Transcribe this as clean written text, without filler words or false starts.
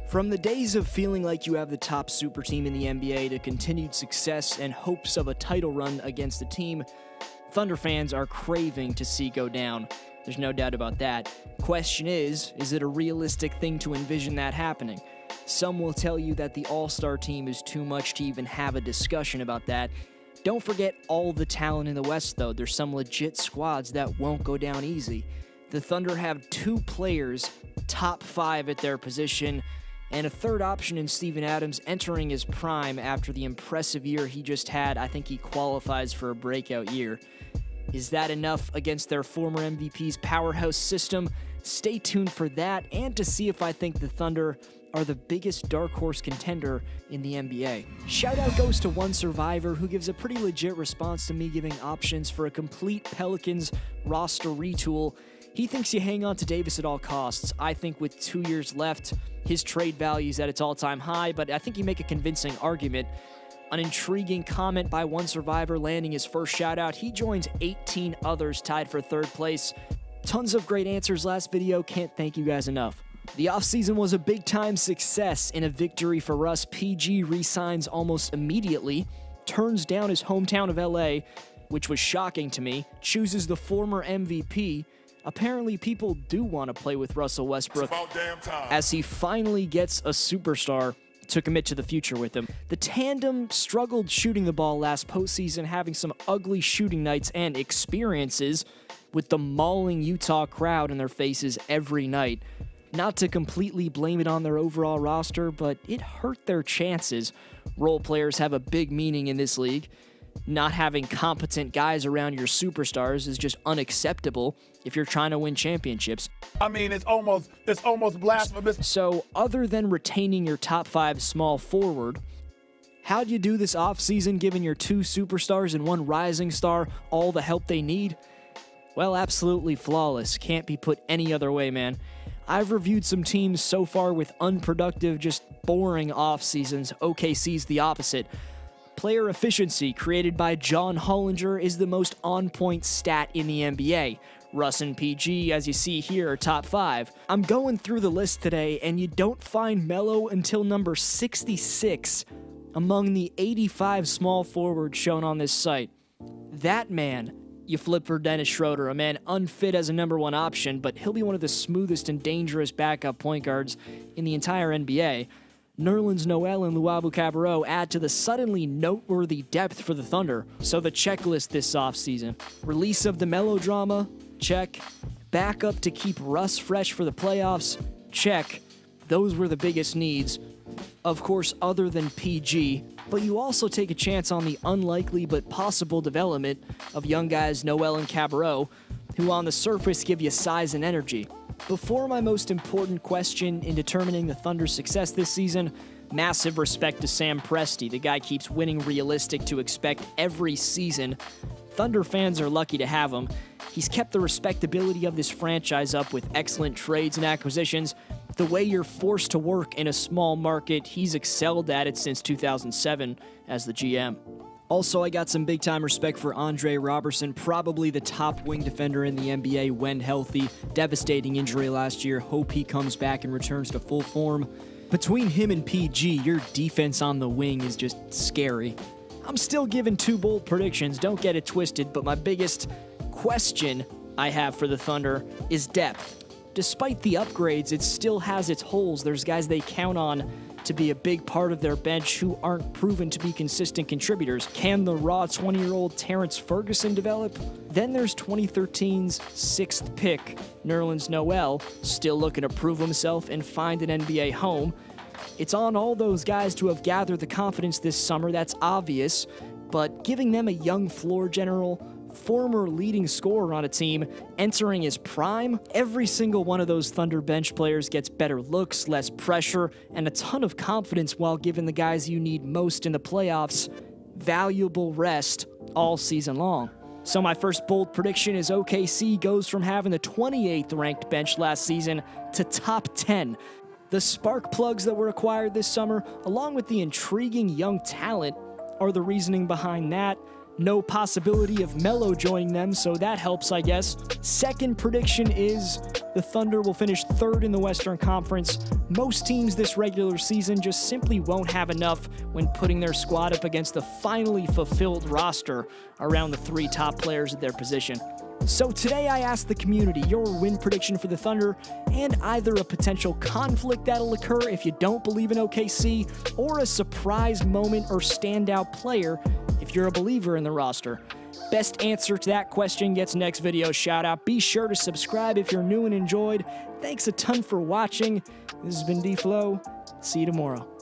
From the days of feeling like you have the top super team in the NBA to continued success and hopes of a title run against the team, Thunder fans are craving to see go down. There's no doubt about that. Question is it a realistic thing to envision that happening? Some will tell you that the All-Star team is too much to even have a discussion about that. Don't forget all the talent in the West, though. There's some legit squads that won't go down easy. The Thunder have two players, top 5 at their position, and a third option in Steven Adams entering his prime after the impressive year he just had. I think he qualifies for a breakout year. Is that enough against their former MVP's powerhouse system? Stay tuned for that and to see if I think the Thunder are the biggest dark horse contender in the NBA. Shoutout goes to one survivor who gives a pretty legit response to me giving options for a complete Pelicans roster retool. He thinks you hang on to Davis at all costs. I think with 2 years left, his trade value is at its all-time high, but I think you make a convincing argument. An intriguing comment by one survivor landing his first shoutout. He joins 18 others tied for third place. Tons of great answers last video. Can't thank you guys enough. The offseason was a big-time success and a victory for Russ. PG re-signs almost immediately, turns down his hometown of LA, which was shocking to me, chooses the former MVP. Apparently, people do want to play with Russell Westbrook as he finally gets a superstar to commit to the future with him. The tandem struggled shooting the ball last postseason, having some ugly shooting nights and experiences with the mauling Utah crowd in their faces every night. Not to completely blame it on their overall roster, but it hurt their chances. Role players have a big meaning in this league. Not having competent guys around your superstars is just unacceptable if you're trying to win championships. I mean, it's almost blasphemous. So, other than retaining your top 5 small forward, how'd you do this offseason giving your 2 superstars and 1 rising star all the help they need? Well, absolutely flawless. Can't be put any other way, man. I've reviewed some teams so far with unproductive, just boring off seasons. OKC's the opposite. Player efficiency, created by John Hollinger, is the most on-point stat in the NBA. Russ and PG, as you see here, are top 5. I'm going through the list today, and you don't find Melo until number 66 among the 85 small forwards shown on this site. That man, you flip for Dennis Shroder, a man unfit as a number 1 option, but he'll be one of the smoothest and dangerous backup point guards in the entire NBA. Nerlens Noel and Luwawu Cabarrot add to the suddenly noteworthy depth for the Thunder. So the checklist this offseason: release of the melodrama, check. Backup to keep Russ fresh for the playoffs, check. Those were the biggest needs. Of course, other than PG, but you also take a chance on the unlikely but possible development of young guys Noel and Cabarrot, who on the surface give you size and energy. Before my most important question in determining the Thunder's success this season, massive respect to Sam Presti. The guy keeps winning realistic to expect every season. Thunder fans are lucky to have him. He's kept the respectability of this franchise up with excellent trades and acquisitions. The way you're forced to work in a small market, he's excelled at it since 2007 as the GM. Also, I got some big-time respect for Andre Robertson, probably the top wing defender in the NBA when healthy. Devastating injury last year. Hope he comes back and returns to full form. Between him and PG, your defense on the wing is just scary. I'm still giving 2 bold predictions, don't get it twisted, but my biggest question I have for the Thunder is depth. Despite the upgrades, it still has its holes. There's guys they count on to be a big part of their bench who aren't proven to be consistent contributors. Can the raw 20-year-old Terrence Ferguson develop? Then there's 2013's 6th pick, Nerlens Noel, still looking to prove himself and find an NBA home. It's on all those guys to have gathered the confidence this summer, that's obvious, but giving them a young floor general, former leading scorer on a team, entering his prime, every single one of those Thunder bench players gets better looks, less pressure, and a ton of confidence while giving the guys you need most in the playoffs valuable rest all season long. So my first bold prediction is OKC goes from having the 28th ranked bench last season to top 10. The spark plugs that were acquired this summer, along with the intriguing young talent, are the reasoning behind that. No possibility of Melo joining them, so that helps, I guess. Second prediction is the Thunder will finish third in the Western Conference. Most teams this regular season just simply won't have enough when putting their squad up against the finally fulfilled roster around the three top players at their position. So today I asked the community your win prediction for the Thunder and either a potential conflict that'll occur if you don't believe in OKC or a surprise moment or standout player if you're a believer in the roster. Best answer to that question gets next video shout out. Be sure to subscribe if you're new and enjoyed. Thanks a ton for watching. This has been D-Flow. See you tomorrow.